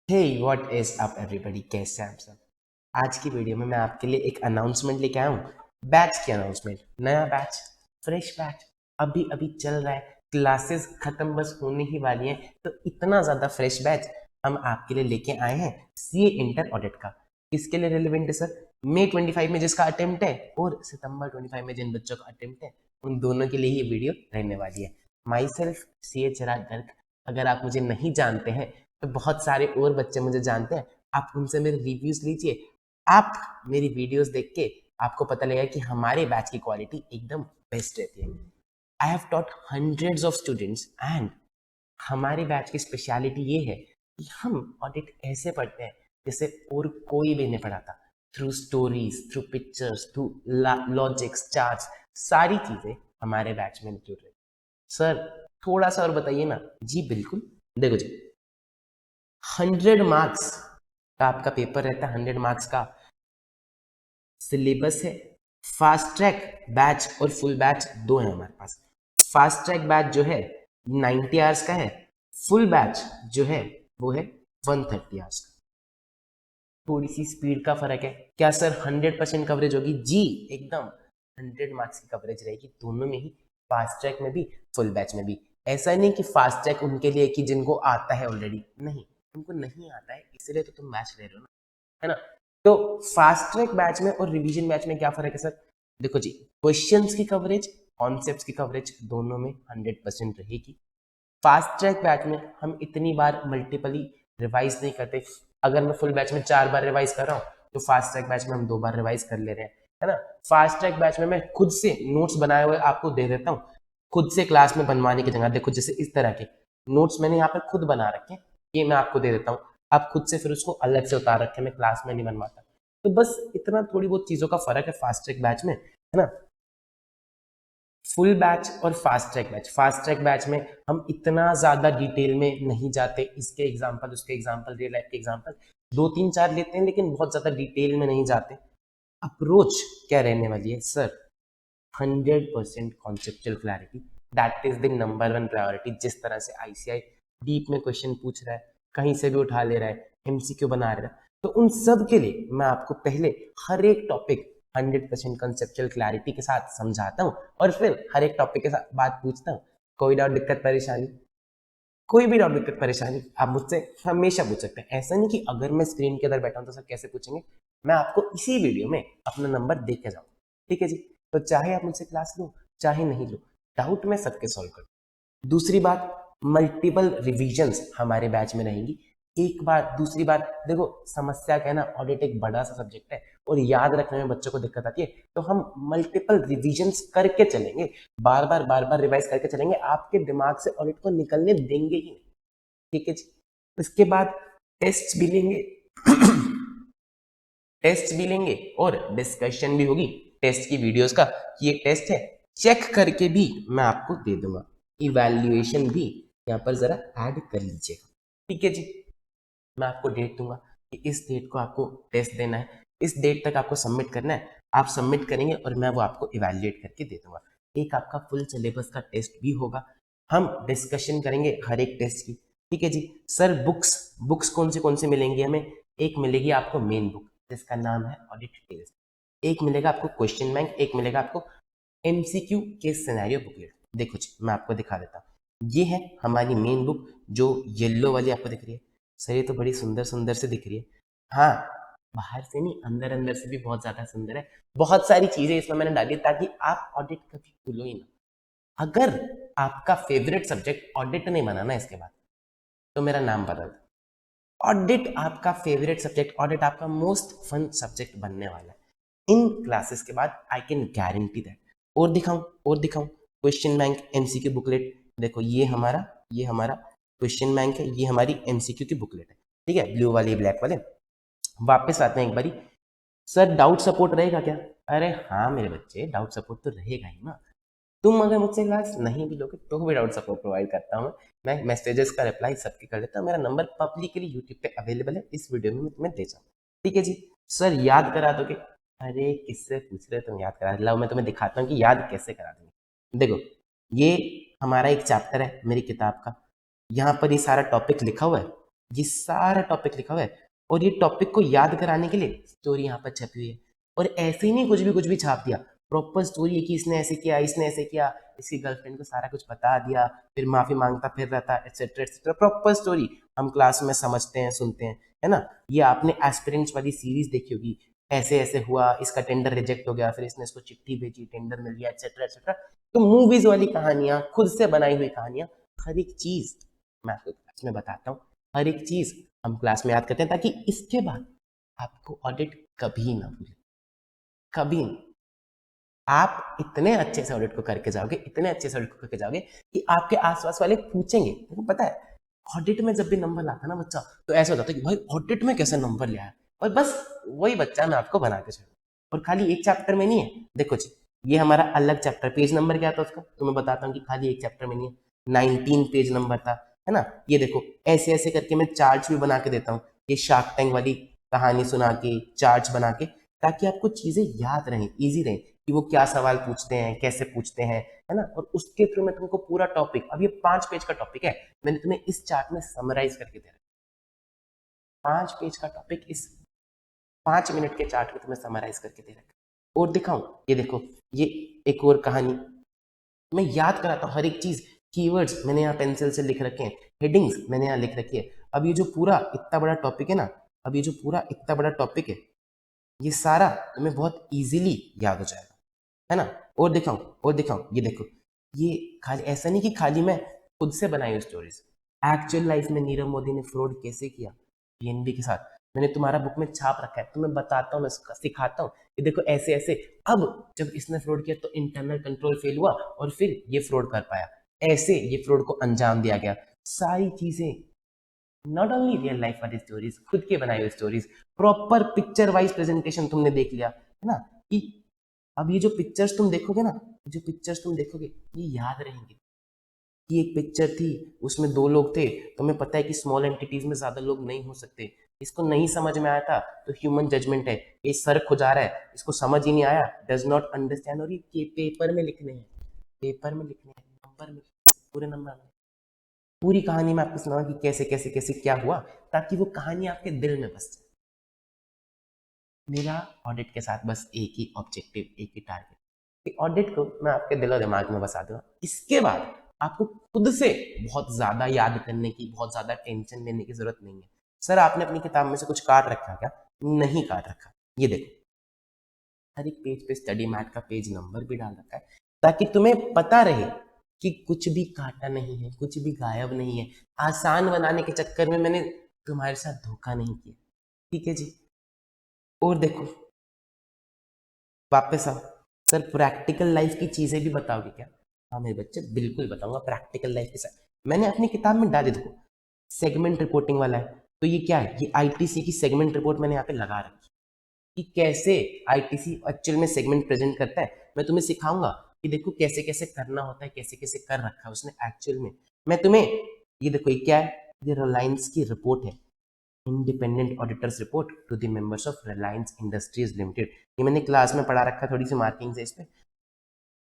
Hey what is up everybody, कैसे हैं आप सब। आज की वीडियो में मैं आपके लिए एक अनाउंसमेंट लेके आया हूँ। बैच की अनाउंसमेंट, नया बैच, फ्रेश बैच अभी अभी चल रहा है। क्लासेस खत्म बस होने ही वाली हैं, तो इतना ज़्यादा फ्रेश बैच हम आपके लिए लेके आए हैं सीए इंटर ऑडिट का। किसके लिए रेलिवेंट है सर? मई 25 में जिसका अटेम्प्ट है और सितंबर 25 में जिन बच्चों का अटेम्प्ट है, उन दोनों के लिए ये वीडियो रहने वाली है। माई सेल्फ सीए चिराग गर्ग। अगर आप मुझे नहीं जानते हैं तो बहुत सारे और बच्चे मुझे जानते हैं, आप उनसे मेरे रिव्यूज लीजिए। आप मेरी वीडियोस देख के आपको पता लगेगा कि हमारे बैच की क्वालिटी एकदम बेस्ट रहती है। I have taught hundreds of students and हमारे बैच की स्पेशलिटी ये है कि हम ऑडिट ऐसे पढ़ते हैं जैसे और कोई भी नहीं पढ़ाता। Through stories, through pictures, through logics, charts, सारी चीजें हमारे बैच में इंक्लूड रहती है। सर थोड़ा सा और बताइए ना। जी बिल्कुल, देखो जी, 100 मार्क्स का आपका पेपर रहता है। 100 मार्क्स का सिलेबस है। फास्ट ट्रैक बैच और फुल बैच दो है हमारे पास। फास्ट ट्रैक बैच जो है 90 आवर्स का है। फुल बैच जो है वो है 130 आवर्स का। थोड़ी सी स्पीड का फर्क है। क्या सर 100% कवरेज होगी? जी एकदम, 100 मार्क्स की कवरेज रहेगी दोनों में ही, फास्ट ट्रैक में भी, फुल बैच में भी। ऐसा नहीं कि फास्ट ट्रैक उनके लिए कि जिनको आता है ऑलरेडी, नहीं, उनको नहीं आता है इसलिए तो तुम बैच ले रहे हो ना, है ना। तो फास्ट ट्रैक बैच में और रिवीजन बैच में क्या फर्क है सर? देखो जी, क्वेश्चंस की कवरेज, कॉन्सेप्ट्स की कवरेज दोनों में 100% रहेगी। फास्ट ट्रैक बैच में हम इतनी बार मल्टीपली रिवाइज नहीं करते। अगर मैं फुल बैच में 4 बार रिवाइज कर रहा हूँ तो फास्ट ट्रैक बैच में हम 2 बार रिवाइज कर ले रहे हैं, है ना। फास्ट ट्रैक बैच में मैं खुद से नोट्स बनाए हुए आपको दे देता हूँ, खुद से क्लास में बनवाने की जगह। देखो जैसे इस तरह के नोट्स मैंने यहाँ पर खुद बना रखे हैं, ये मैं आपको दे देता हूँ। आप खुद से फिर उसको अलग से उतार रखे, मैं क्लास में नहीं बनवाता। तो बस इतना थोड़ी बहुत चीजों का फर्क है फास्ट ट्रैक बैच में, है ना। फुल बैच और fast track batch, fast track batch में हम इतना ज्यादा डिटेल में नहीं जाते। इसके एग्जांपल, उसके एग्जांपल, रियल लाइफ के एग्जांपल 2 3 4 लेते हैं, लेकिन बहुत ज्यादा डिटेल में नहीं जाते। अप्रोच क्या रहने वाली है sir? 100% conceptual clarity, that is the number one priority. जिस तरह से आईसीआई डीप में क्वेश्चन पूछ रहा है, कहीं से भी उठा ले रहा है, एमसीक्यू बना रहा है, तो उन सब के लिए मैं आपको पहले हर एक टॉपिक 100% कंसेप्चुअल क्लैरिटी के साथ समझाता हूँ और फिर हर एक टॉपिक के साथ बात पूछता हूँ। कोई डाउट, दिक्कत, परेशानी, कोई भी डाउट, दिक्कत, परेशानी आप मुझसे हमेशा पूछ सकते हैं। ऐसा नहीं कि अगर मैं स्क्रीन के अंदर बैठा हूं तो सर कैसे पूछेंगे, मैं आपको इसी वीडियो में अपना नंबर दे के जाऊंगा। ठीक है जी। तो चाहे आप मुझसे क्लास लो चाहे नहीं लो, डाउट मैं सबके सॉल्व कर। दूसरी बात, मल्टीपल रिवीजन्स हमारे बैच में रहेंगी। एक बार, दूसरी बात, देखो समस्या क्या है ना, ऑडिट एक बड़ा सा सब्जेक्ट है और याद रखने में बच्चों को दिक्कत आती है, तो हम मल्टीपल रिवीजन्स करके चलेंगे, बार बार रिवाइज करके चलेंगे, आपके दिमाग से ऑडिट को निकलने देंगे ही नहीं। ठीक है जी। इसके बाद टेस्ट भी लेंगे टेस्ट भी लेंगे और डिस्कशन भी होगी टेस्ट की वीडियोस का, ये टेस्ट है, चेक करके भी मैं आपको दे दूंगा। इवैल्यूएशन भी यहाँ पर जरा ऐड कर लीजिएगा। ठीक है जी। मैं आपको डेट दूंगा कि इस डेट को आपको टेस्ट देना है, इस डेट तक आपको सबमिट करना है। आप सबमिट करेंगे और मैं वो आपको इवैल्यूएट करके दे दूंगा। एक आपका फुल सिलेबस का टेस्ट भी होगा, हम डिस्कशन करेंगे हर एक टेस्ट की। ठीक है जी। सर बुक्स, बुक्स कौन सी मिलेंगी हमें? एक मिलेगी आपको मेन बुक जिसका नाम है ऑडिट डिटेल्स, एक मिलेगा आपको क्वेश्चन बैंक, एक मिलेगा आपको एमसीक्यू केस सिनेरियो बुकलेट। देखो जी मैं आपको दिखा देता हूँ, ये है हमारी मेन बुक जो येलो वाली आपको दिख रही है। सर ये तो बड़ी सुंदर सुंदर से दिख रही है। हाँ, बाहर से नहीं, अंदर अंदर से भी बहुत ज्यादा सुंदर है। बहुत सारी चीजें इसमें मैंने डाली ताकि आप ऑडिट कभी भूलो ही ना। अगर आपका फेवरेट सब्जेक्ट ऑडिट नहीं बना ना इसके बाद, तो मेरा नाम बदल दो। ऑडिट आपका फेवरेट सब्जेक्ट, ऑडिट आपका मोस्ट फन सब्जेक्ट बनने वाला है इन क्लासेस के बाद, आई कैन गारंटी दैट। और दिखाऊं, और दिखाऊं, क्वेश्चन बैंक, एमसीक्यू बुकलेट। देखो ये हमारा क्वेश्चन बैंक है, ये हमारी एमसीक्यू की बुकलेट है। ठीक है, ब्लू वाली, ब्लैक वाले। वापस आते हैं एक बारी। सर डाउट सपोर्ट रहेगा क्या? अरे हाँ मेरे बच्चे, डाउट सपोर्ट तो रहेगा ही ना। तुम अगर मुझसे क्लास नहीं भी लोगे तो भी डाउट सपोर्ट प्रोवाइड करता हूँ मैं मैसेजेस का रिप्लाई सबके कर देता हूँ। मेरा नंबर पब्लिकली यूट्यूब पे अवेलेबल है, इस वीडियो में मैं तुम्हें दे जाऊँ। ठीक है जी। सर याद करा दोगे? अरे किससे पूछ रहे हो तुम, याद करा लाओ, मैं तुम्हें दिखाता हूँ कि याद कैसे करा दूंगी। देखो ये हमारा एक चैप्टर है मेरी किताब का, यहाँ पर ये सारा टॉपिक लिखा हुआ है। ये सारा टॉपिक लिखा हुआ है और ये टॉपिक को याद कराने के लिए स्टोरी यहाँ पर छपी हुई है। और ऐसे ही नहीं कुछ भी छाप दिया, प्रॉपर स्टोरी है कि इसने ऐसे किया, इसने ऐसे किया, इसकी गर्लफ्रेंड को सारा कुछ बता दिया, फिर माफी मांगता फिर रहता, एटसेट्रा एटसेट्रा, प्रॉपर स्टोरी हम क्लास में समझते हैं, सुनते हैं, है ना। ये आपने एस्पिरेंट्स वाली सीरीज देखी होगी, ऐसे ऐसे हुआ, इसका टेंडर रिजेक्ट हो गया, फिर इसने इसको चिट्ठी भेजी, टेंडर मिल गया, एटसेट्रा एटसेट्रा। तो मूवीज वाली कहानियां, खुद से बनाई हुई कहानियां, हर एक चीज मैं आपको क्लास में बताता हूँ, हर एक चीज हम क्लास में याद करते हैं, ताकि इसके बाद आपको ऑडिट कभी ना भूले, कभी नहीं। आप इतने अच्छे से ऑडिट को करके जाओगे, इतने अच्छे से ऑडिट को करके जाओगे कि आपके आसपास वाले पूछेंगे। देखो पता है, ऑडिट में जब भी नंबर लाता है ना बच्चा, तो ऐसा हो जाता है कि भाई ऑडिट में कैसे नंबर लिया है, और बस वही बच्चा मैं आपको बना के छोड़ू। और खाली एक चैप्टर में नहीं है, देखो जी, ये हमारा अलग चैप्टर, पेज नंबर क्या था उसका तो मैं बताता हूँ कि खाली एक चैप्टर में नहीं है, 19 पेज नंबर था, है ना। ये देखो ऐसे ऐसे करके मैं चार्ट्स भी बना के देता हूँ, ये शार्क टैंक वाली कहानी सुना के, चार्ट्स बना के, ताकि आपको चीजें याद रहें, इजी रहें कि वो क्या सवाल पूछते हैं, कैसे पूछते हैं, है ना। और उसके थ्रू मैं तुमको पूरा टॉपिक, अब ये 5 पेज का टॉपिक है, मैंने तुम्हें इस चार्ट में समराइज करके दे रखा है। 5 पेज का टॉपिक इस 5 मिनट के चार्ट में तुम्हें समराइज करके दे रखा है। और दिखाऊं, ये देखो, ये एक और कहानी मैं याद कराता हूँ, हर एक चीज, कीवर्ड्स मैंने यहाँ पेंसिल से लिख रखे हैं, हेडिंग्स मैंने यहाँ लिख रखी है। अब ये जो पूरा इतना बड़ा टॉपिक है ना, अब ये जो पूरा इतना बड़ा टॉपिक है, ये सारा तुम्हें बहुत इजीली याद हो जाएगा, है ना। और दिखाऊं, ये देखो, ये खाली ऐसा नहीं कि खाली मैं खुद से बनाई हुई स्टोरीज, एक्चुअल लाइफ में नीरव मोदी ने फ्रॉड कैसे किया पीएनबी के साथ, मैंने तुम्हारा बुक में छाप रखा है, तुम्हें बताता हूँ, मैं सिखाता हूँ कि देखो ऐसे ऐसे, अब जब इसने फ्रॉड किया तो इंटरनल कंट्रोल फेल हुआ और फिर ये फ्रॉड कर पाया, ऐसे ये फ्रॉड को अंजाम दिया गया। सारी चीजें, नॉट ओनली रियल लाइफ वाली स्टोरीज, खुद के बनाई हुई stories, proper picture wise presentation तुमने देख लिया, है ना। कि अब ये जो पिक्चर्स तुम देखोगे ना, जो पिक्चर्स तुम देखोगे ये याद रहेंगे कि एक पिक्चर थी, उसमें 2 लोग थे, तुम्हें पता है कि स्मॉल एंटिटीज में ज्यादा लोग नहीं हो सकते, इसको नहीं समझ में आया था तो ह्यूमन जजमेंट है, ये सर खुजा रहा है, इसको समझ ही नहीं आया, डज नॉट अंडरस्टैंड, और ये पेपर में लिखने हैं, पेपर में लिखने हैं, नंबर में, पूरे नंबर में, पूरी कहानी में आपको सुनाऊंगा कि कैसे कैसे कैसे क्या हुआ, ताकि वो कहानी आपके दिल में बस जाए। मेरा ऑडिट के साथ बस एक ही ऑब्जेक्टिव, एक ही टारगेट, कि ऑडिट को मैं आपके दिल और दिमाग में बसा दूंगा, इसके बाद आपको खुद से बहुत ज्यादा याद करने की, बहुत ज्यादा टेंशन लेने की जरूरत नहीं है। सर आपने अपनी किताब में से कुछ काट रखा क्या? नहीं काट रखा, ये देखो, हर एक पेज पे स्टडी मैट का पेज नंबर भी डाल रखा है, ताकि तुम्हें पता रहे कि कुछ भी काटा नहीं है, कुछ भी गायब नहीं है। आसान बनाने के चक्कर में मैंने तुम्हारे साथ धोखा नहीं किया, ठीक है जी। और देखो, वापस आओ, सर प्रैक्टिकल लाइफ की चीजें भी बताओगे क्या? हाँ मेरे बच्चे, बिल्कुल बताऊंगा, प्रैक्टिकल लाइफ के साथ मैंने अपनी किताब में डाले, देखो सेगमेंट रिपोर्टिंग वाला है, तो ये क्या है, ये आईटीसी की सेगमेंट रिपोर्ट मैंने यहाँ पे लगा रखी कि कैसे आईटीसी एक्चुअल में सेगमेंट प्रेजेंट करता है। मैं तुम्हें सिखाऊंगा कि देखो कैसे कैसे करना होता है, कैसे कैसे कर रखा है उसने एक्चुअल में। मैं तुम्हें, ये देखो ये क्या है, ये रिलायंस की रिपोर्ट है, independent auditors report to the members of Reliance Industries Limited. ये मैंने क्लास में पढ़ा रखा है, थोड़ी सी मार्किंग है इस पे,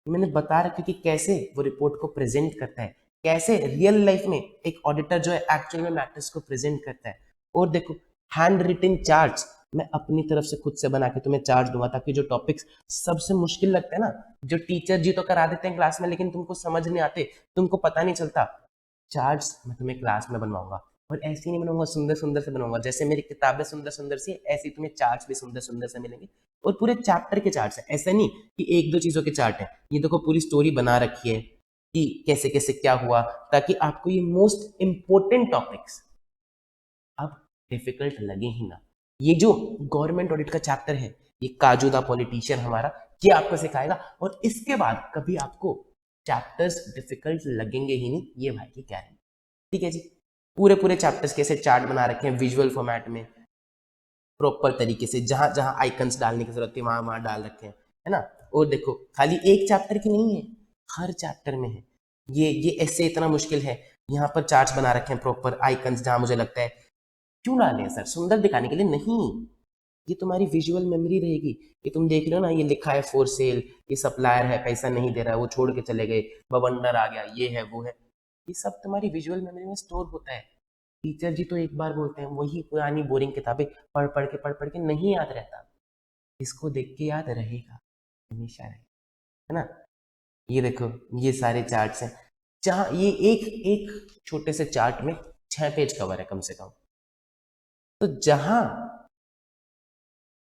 मैंने बता रखा कि कैसे वो रिपोर्ट को प्रेजेंट करता है, कैसे रियल लाइफ में एक ऑडिटर जो है एक्चुअल में मैटर्स को प्रेजेंट करता है। और देखो, हैंड रिटन चार्ट्स मैं अपनी तरफ से खुद से बना के तुम्हें चार्ट दूंगा, ताकि जो टॉपिक्स सबसे मुश्किल लगता है ना, जो टीचर जी तो करा देते हैं क्लास में लेकिन तुमको समझ नहीं आते, तुमको पता नहीं चलता, चार्ट्स मैं तुम्हें क्लास में बनवाऊंगा। और ऐसे नहीं बनवाऊंगा, सुंदर सुंदर से बनवाऊंगा, जैसे मेरी किताबें सुंदर सुंदर सी, ऐसे तुम्हें चार्ट्स भी सुंदर सुंदर से मिलेंगे। और पूरे चैप्टर के चार्ट्स है, ऐसा नहीं कि एक दो चीजों के चार्ट है, ये देखो पूरी स्टोरी बना रखी है कि कैसे कैसे क्या हुआ, ताकि आपको ये मोस्ट इंपोर्टेंट टॉपिक्स अब डिफिकल्ट लगे ही ना। ये जो गवर्नमेंट ऑडिट का चैप्टर है, ये काजू द पॉलिटिशियन हमारा, ये आपको सिखाएगा, और इसके बाद कभी आपको चैप्टर्स डिफिकल्ट लगेंगे ही नहीं, ये भाई की गारंटी, ठीक है जी। पूरे पूरे चैप्टर्स कैसे चार्ट बना रखे हैं विजुअल फॉर्मेट में, प्रॉपर तरीके से, जहां जहां आइकन्स डालने की जरूरत है वहां वहां डाल रखे हैं, है ना। और देखो खाली एक चैप्टर की नहीं है, हर चैप्टर में है, ये ऐसे इतना मुश्किल है, यहाँ पर चार्ट्स बना रखे हैं प्रॉपर आइकन्स, जहां मुझे लगता है क्यों डाले हैं सर, सुंदर दिखाने के लिए नहीं, ये तुम्हारी विजुअल मेमोरी रहेगी। ये तुम देख रहे हो ना, ये लिखा है फॉर सेल, ये सप्लायर है, पैसा नहीं दे रहा है, वो छोड़ के चले गए, बवंडर आ गया, ये है वो है, ये सब तुम्हारी विजुअल मेमोरी में स्टोर होता है। टीचर जी तो एक बार बोलते हैं, वही पुरानी बोरिंग किताबें पढ़ पढ़ के नहीं याद रहता, इसको देख के याद रहेगा, हमेशा रहेगा, है ना। ये देखो, ये सारे चार्ट्स हैं, जहाँ ये एक एक छोटे से चार्ट में 6 पेज कवर है कम से कम। तो जहां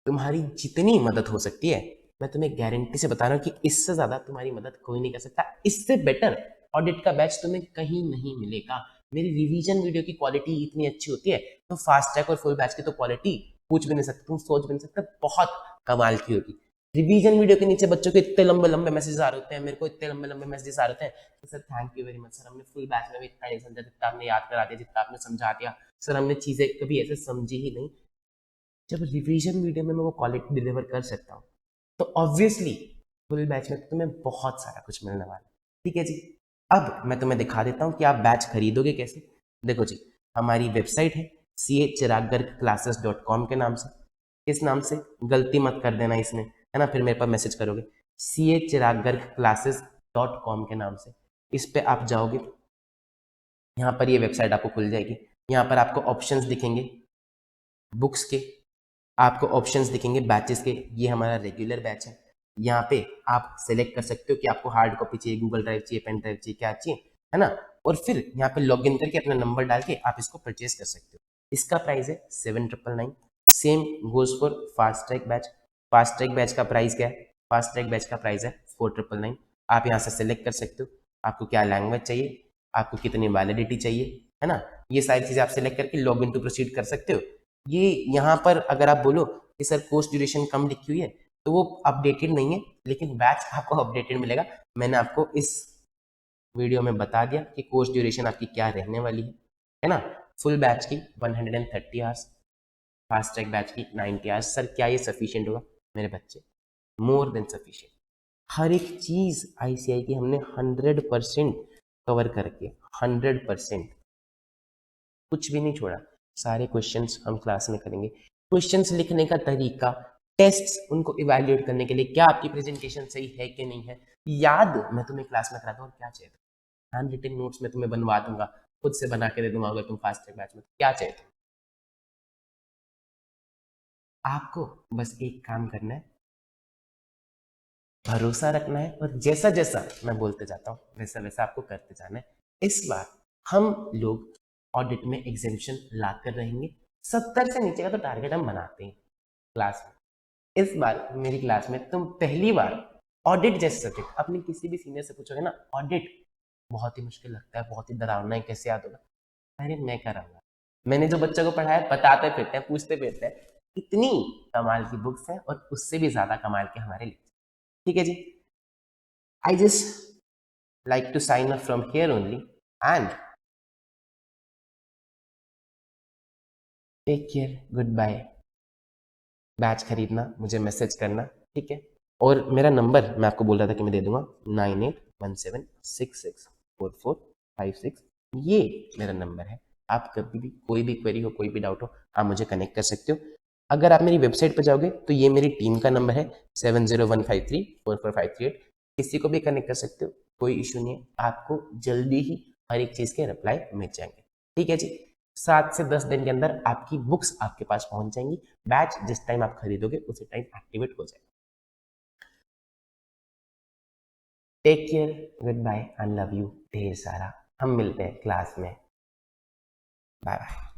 तुम्हारी जितनी मदद हो सकती है, मैं तुम्हें गारंटी से बता रहा हूँ कि इससे ज्यादा तुम्हारी मदद कोई नहीं कर सकता। इससे बेटर ऑडिट का बैच तुम्हें कहीं नहीं मिलेगा। मेरी रिवीजन वीडियो की क्वालिटी इतनी अच्छी होती है, तो फास्ट ट्रैक और फुल बैच की तो क्वालिटी पूछ भी नहीं सकते, तुम सोच भी नहीं सकते, बहुत कमाल की होगी। रिवीजन वीडियो के नीचे बच्चों के इतने लंबे लंबे मैसेज आ रहे होते हैं, मेरे को इतने लंबे लंबे मैसेजेस आ रहे हैं कि sir thank you very much sir, हमने फुल बैच में भी इतना नहीं समझा जितना आपने याद करा दिया, जितना आपने समझा दिया सर, हमने चीजें कभी ऐसे समझी ही नहीं। जब रिवीजन वीडियो में मैं वो क्वालिटी डिलीवर कर सकता हूँ, तो ऑब्वियसली फुल बैच में तुम्हें बहुत सारा कुछ मिलने वाला है। ठीक है जी, अब मैं तुम्हें दिखा देता हूँ कि आप बैच खरीदोगे कैसे। देखो जी, हमारी वेबसाइट है CA चिराग गर्ग classes.com के नाम से। किस नाम से, गलती मत कर देना इसमें, है ना, फिर मेरे पास मैसेज करोगे। CA चिराग गर्ग classes.com के नाम से इस पे आप जाओगे, यहाँ पर ये वेबसाइट आपको खुल जाएगी। यहाँ पर आपको ऑप्शंस दिखेंगे बुक्स के, आपको ऑप्शंस दिखेंगे बैचेस के। ये हमारा रेगुलर बैच है। यहाँ पे आप सेलेक्ट कर सकते हो कि आपको हार्ड कॉपी चाहिए, गूगल ड्राइव चाहिए, पेन ड्राइव चाहिए, क्या चाहिए, है ना। और फिर यहाँ पे लॉग इन करके अपना नंबर डाल के आप इसको परचेज कर सकते हो। इसका प्राइस है 7,999। Same goes for fast track batch. Fast track batch का प्राइस क्या है, फास्ट ट्रैक बैच का प्राइस है 4,999। आप यहाँ से सेलेक्ट कर सकते हो आपको क्या लैंग्वेज चाहिए, आपको कितनी वैलिडिटी चाहिए, है ना। ये सारी चीजें आप सेलेक्ट करके लॉग इन टू प्रोसीड कर सकते हो। ये यहाँ पर अगर आप बोलो कि सर कोर्स ड्यूरेशन कम लिखी हुई है, तो वो अपडेटेड नहीं है, लेकिन बैच आपको अपडेटेड मिलेगा। मैंने आपको इस वीडियो में बता दिया कि कोर्स ड्यूरेशन आपकी क्या रहने वाली है ना। फुल बैच की 130 आवर्स, फास्ट ट्रैक बैच की 90 आवर्स। सर क्या ये सफिशिएंट होगा, मेरे बच्चे, मोर देन सफिशिएंट। हर एक चीज आईसीआई की हमने 100% कवर करके, 100% कुछ भी नहीं छोड़ा। सारे क्वेश्चंस हम क्लास में करेंगे। क्वेश्चंस लिखने का तरीका, टेस्ट्स उनको इवैल्यूएट करने के लिए, क्या आपकी प्रेजेंटेशन सही है कि नहीं है, याद मैं तुम्हें क्लास में कराता हूँ। और क्या चाहिए, हैंड रिटन नोट्स में तुम्हें बनवा दूंगा, खुद से बना के दे दूंगा अगर तुम फास्ट ट्रैक बैच में, क्या चाहिए। आपको बस एक काम करना है, भरोसा रखना है, और जैसा जैसा मैं बोलते जाता हूँ वैसा वैसा आपको करते जाना है। इस बार हम लोग ऑडिट में एग्जामिशन ला कर रहेंगे। 70 से नीचे का तो टारगेट हम बनाते हैं क्लास में। इस बार मेरी क्लास में तुम पहली बार ऑडिट जैसे सब्जेक्ट, अपने किसी भी सीनियर से पूछोगे ना, ऑडिट बहुत ही मुश्किल लगता है, बहुत ही डरावना है, कैसे याद होगा, अरे मैं कराऊंगा। मैंने जो बच्चों को पढ़ाया बताते फिरते हैं, पूछते फिरते हैं। इतनी कमाल की बुक्स हैं, और उससे भी ज्यादा कमाल के हमारे लेक्चर। ठीक है जी, I just like to sign off from here only, and take care. Goodbye. Batch खरीदना, मुझे मैसेज करना, ठीक है। और मेरा नंबर मैं आपको बोल रहा था कि मैं दे दूंगा, 9817664456। ये मेरा नंबर है। आप कभी भी कोई भी क्वेरी हो, कोई भी डाउट हो, आप मुझे कनेक्ट कर सकते हो। अगर आप मेरी वेबसाइट पर जाओगे तो ये मेरी टीम का नंबर है 7015344538। किसी को भी कनेक्ट कर सकते हो, कोई इशू नहीं है। आपको जल्दी ही हर एक चीज़ के रिप्लाई मिल जाएंगे। ठीक है जी, 7 से 10 दिन के अंदर आपकी बुक्स आपके पास पहुंच जाएंगी। बैच जिस टाइम आप खरीदोगे उसी टाइम एक्टिवेट हो जाएगा। Take care, good bye, I love you ढेर सारा। हम मिलते हैं क्लास में। Bye bye.